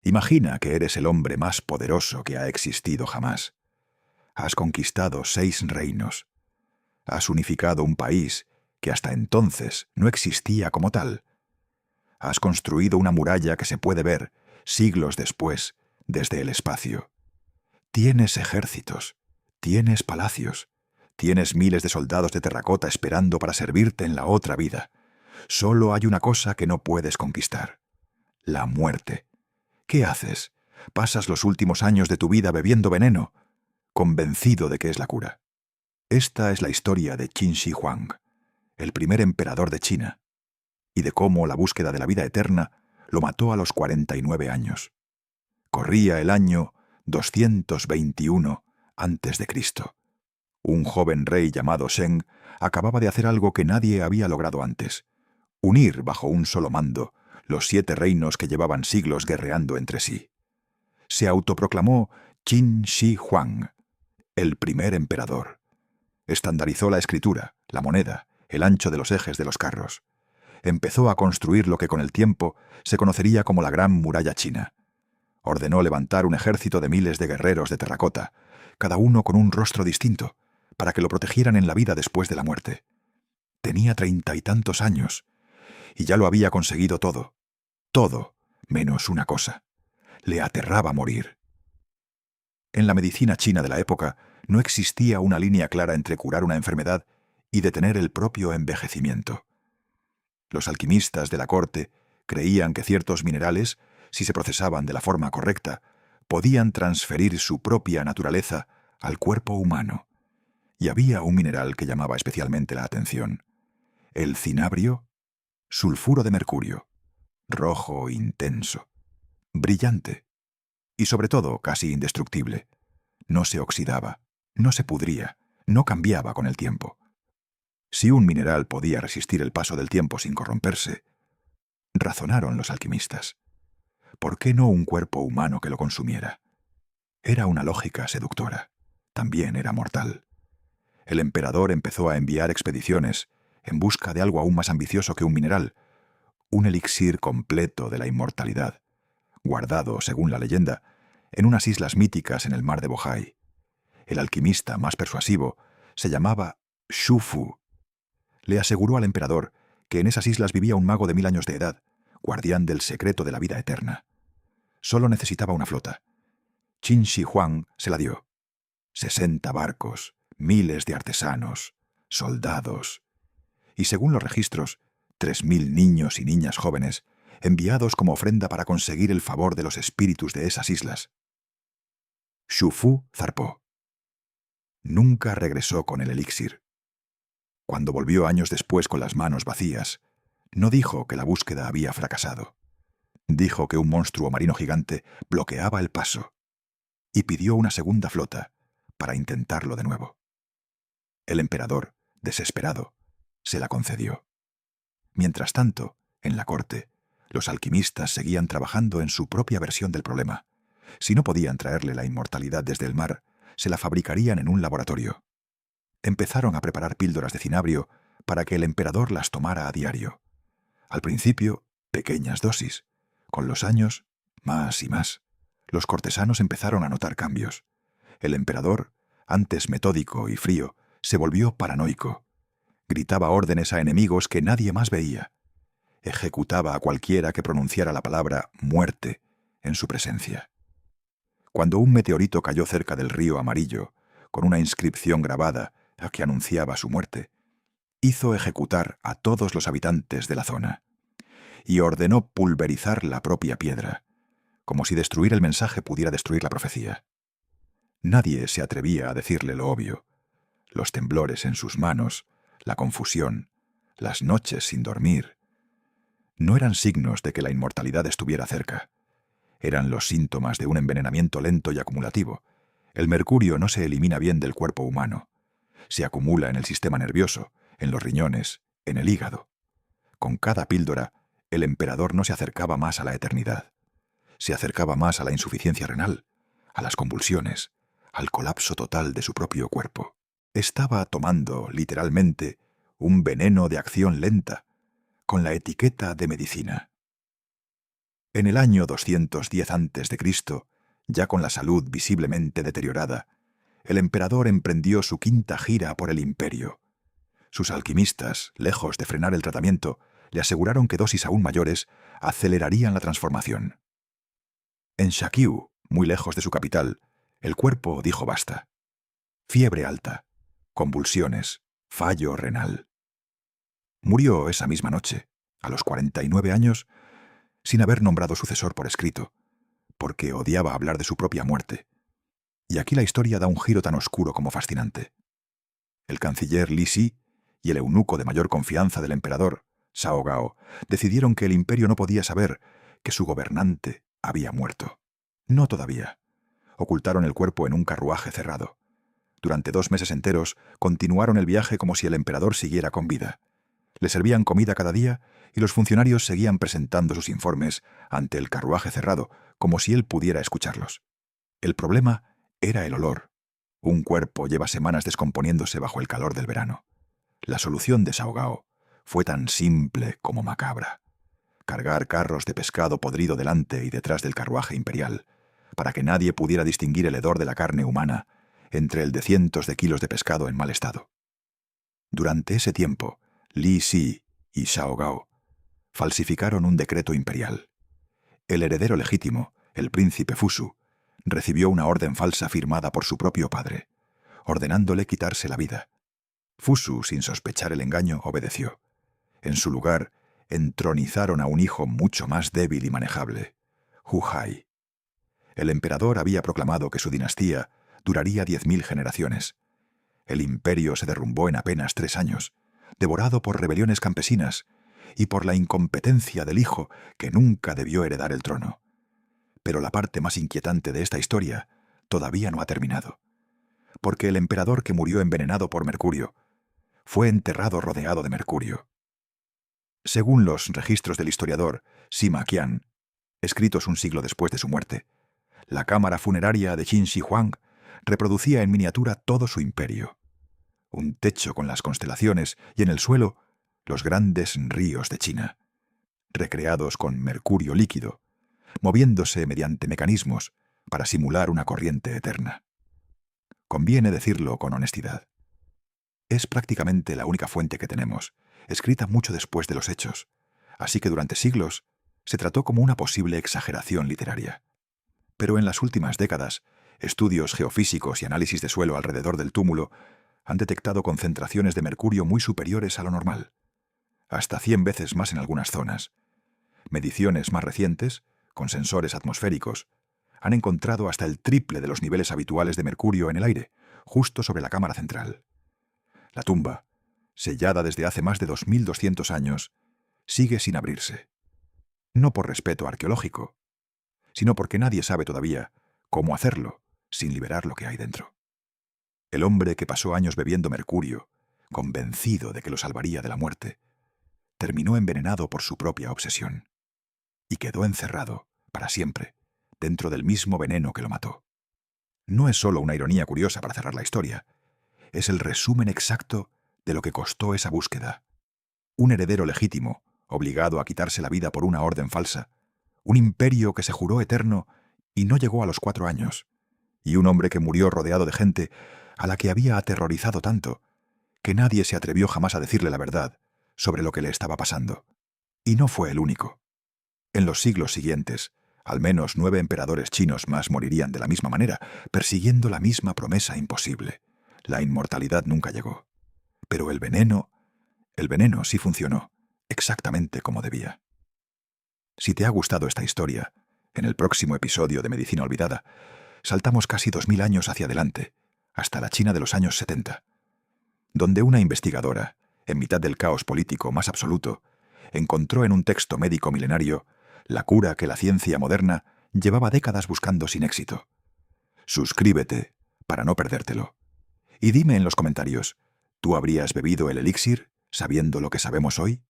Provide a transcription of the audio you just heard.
Imagina que eres el hombre más poderoso que ha existido jamás. Has conquistado 6 reinos. Has unificado un país que hasta entonces no existía como tal. Has construido una muralla que se puede ver, siglos después, desde el espacio. Tienes ejércitos, tienes palacios, tienes miles de soldados de terracota esperando para servirte en la otra vida. Solo hay una cosa que no puedes conquistar: la muerte. ¿Qué haces? Pasas los últimos años de tu vida bebiendo veneno, convencido de que es la cura. Esta es la historia de Qin Shi Huang, el primer emperador de China, y de cómo la búsqueda de la vida eterna lo mató a los 49 años. Corría el año 221 a.C. Un joven rey llamado Sheng acababa de hacer algo que nadie había logrado antes: unir bajo un solo mando los 7 reinos que llevaban siglos guerreando entre sí. Se autoproclamó Qin Shi Huang, el primer emperador. Estandarizó la escritura, la moneda, el ancho de los ejes de los carros. Empezó a construir lo que con el tiempo se conocería como la Gran Muralla China. Ordenó levantar un ejército de miles de guerreros de terracota, cada uno con un rostro distinto, para que lo protegieran en la vida después de la muerte. Tenía 30 y tantos años, y ya lo había conseguido todo. Todo, menos una cosa: le aterraba morir. En la medicina china de la época no existía una línea clara entre curar una enfermedad y detener el propio envejecimiento. Los alquimistas de la corte creían que ciertos minerales, si se procesaban de la forma correcta, podían transferir su propia naturaleza al cuerpo humano. Y había un mineral que llamaba especialmente la atención: el cinabrio, sulfuro de mercurio, rojo intenso, brillante y sobre todo casi indestructible. No se oxidaba, no se pudría, no cambiaba con el tiempo. Si un mineral podía resistir el paso del tiempo sin corromperse, razonaron los alquimistas, ¿por qué no un cuerpo humano que lo consumiera? Era una lógica seductora. También era mortal. El emperador empezó a enviar expediciones en busca de algo aún más ambicioso que un mineral: un elixir completo de la inmortalidad, guardado, según la leyenda, en unas islas míticas en el mar de Bohai. El alquimista más persuasivo se llamaba Xu Fu. Le aseguró al emperador que en esas islas vivía un mago de 1000 años de edad, guardián del secreto de la vida eterna. Solo necesitaba una flota. Qin Shi Huang se la dio. 60 barcos, miles de artesanos, soldados y, según los registros, 3000 niños y niñas jóvenes enviados como ofrenda para conseguir el favor de los espíritus de esas islas. Xu Fu zarpó. Nunca regresó con el elixir. Cuando volvió años después con las manos vacías, no dijo que la búsqueda había fracasado. Dijo que un monstruo marino gigante bloqueaba el paso y pidió una segunda flota para intentarlo de nuevo. El emperador, desesperado, se la concedió. Mientras tanto, en la corte, los alquimistas seguían trabajando en su propia versión del problema. Si no podían traerle la inmortalidad desde el mar, se la fabricarían en un laboratorio. Empezaron a preparar píldoras de cinabrio para que el emperador las tomara a diario. Al principio, pequeñas dosis. Con los años, más y más. Los cortesanos empezaron a notar cambios. El emperador, antes metódico y frío, se volvió paranoico. Gritaba órdenes a enemigos que nadie más veía. Ejecutaba a cualquiera que pronunciara la palabra muerte en su presencia. Cuando un meteorito cayó cerca del río Amarillo, con una inscripción grabada que anunciaba su muerte, hizo ejecutar a todos los habitantes de la zona y ordenó pulverizar la propia piedra, como si destruir el mensaje pudiera destruir la profecía. Nadie se atrevía a decirle lo obvio: los temblores en sus manos, la confusión, las noches sin dormir, no eran signos de que la inmortalidad estuviera cerca. Eran los síntomas de un envenenamiento lento y acumulativo. El mercurio no se elimina bien del cuerpo humano. Se acumula en el sistema nervioso, en los riñones, en el hígado. Con cada píldora, el emperador no se acercaba más a la eternidad. Se acercaba más a la insuficiencia renal, a las convulsiones, al colapso total de su propio cuerpo. Estaba tomando, literalmente, un veneno de acción lenta, con la etiqueta de medicina. En el año 210 a.C., ya con la salud visiblemente deteriorada, el emperador emprendió su quinta gira por el imperio. Sus alquimistas, lejos de frenar el tratamiento, le aseguraron que dosis aún mayores acelerarían la transformación. En Shaqiu, muy lejos de su capital, el cuerpo dijo basta. Fiebre alta, convulsiones, fallo renal. Murió esa misma noche, a los 49 años, sin haber nombrado sucesor por escrito, porque odiaba hablar de su propia muerte. Y aquí la historia da un giro tan oscuro como fascinante. El canciller Li Si y el eunuco de mayor confianza del emperador, Shao Gao, decidieron que el imperio no podía saber que su gobernante había muerto. No todavía. Ocultaron el cuerpo en un carruaje cerrado. Durante 2 meses enteros continuaron el viaje como si el emperador siguiera con vida. Le servían comida cada día y los funcionarios seguían presentando sus informes ante el carruaje cerrado, como si él pudiera escucharlos. El problema era el olor. Un cuerpo lleva semanas descomponiéndose bajo el calor del verano. La solución de Shao Gao fue tan simple como macabra. Cargar carros de pescado podrido delante y detrás del carruaje imperial, para que nadie pudiera distinguir el hedor de la carne humana entre el de cientos de kilos de pescado en mal estado. Durante ese tiempo, Li Si y Shao Gao falsificaron un decreto imperial. El heredero legítimo, el príncipe Fusu, recibió una orden falsa firmada por su propio padre, ordenándole quitarse la vida. Fusu, sin sospechar el engaño, obedeció. En su lugar, entronizaron a un hijo mucho más débil y manejable, Hu Hai. El emperador había proclamado que su dinastía duraría 10.000 generaciones. El imperio se derrumbó en apenas 3 años, devorado por rebeliones campesinas y por la incompetencia del hijo que nunca debió heredar el trono. Pero la parte más inquietante de esta historia todavía no ha terminado, porque el emperador que murió envenenado por mercurio fue enterrado rodeado de mercurio. Según los registros del historiador Sima Qian, escritos un siglo después de su muerte, la cámara funeraria de Qin Shi Huang reproducía en miniatura todo su imperio. Un techo con las constelaciones y en el suelo los grandes ríos de China, recreados con mercurio líquido, moviéndose mediante mecanismos para simular una corriente eterna. Conviene decirlo con honestidad. Es prácticamente la única fuente que tenemos, escrita mucho después de los hechos, así que durante siglos se trató como una posible exageración literaria. Pero en las últimas décadas, estudios geofísicos y análisis de suelo alrededor del túmulo han detectado concentraciones de mercurio muy superiores a lo normal, hasta 100 veces más en algunas zonas. Mediciones más recientes, con sensores atmosféricos, han encontrado hasta el triple de los niveles habituales de mercurio en el aire, justo sobre la cámara central. La tumba, sellada desde hace más de 2.200 años, sigue sin abrirse. No por respeto arqueológico, sino porque nadie sabe todavía cómo hacerlo sin liberar lo que hay dentro. El hombre que pasó años bebiendo mercurio, convencido de que lo salvaría de la muerte, terminó envenenado por su propia obsesión y quedó encerrado, para siempre, dentro del mismo veneno que lo mató. No es solo una ironía curiosa para cerrar la historia, es el resumen exacto de lo que costó esa búsqueda. Un heredero legítimo, obligado a quitarse la vida por una orden falsa, un imperio que se juró eterno y no llegó a los 4 años, y un hombre que murió rodeado de gente a la que había aterrorizado tanto que nadie se atrevió jamás a decirle la verdad sobre lo que le estaba pasando. Y no fue el único. En los siglos siguientes, al menos 9 emperadores chinos más morirían de la misma manera, persiguiendo la misma promesa imposible. La inmortalidad nunca llegó. Pero el veneno sí funcionó, exactamente como debía. Si te ha gustado esta historia, en el próximo episodio de Medicina Olvidada, saltamos casi 2000 años hacia adelante, hasta la China de los años 70, donde una investigadora, en mitad del caos político más absoluto, encontró en un texto médico milenario la cura que la ciencia moderna llevaba décadas buscando sin éxito. Suscríbete para no perdértelo. Y dime en los comentarios, ¿tú habrías bebido el elixir sabiendo lo que sabemos hoy?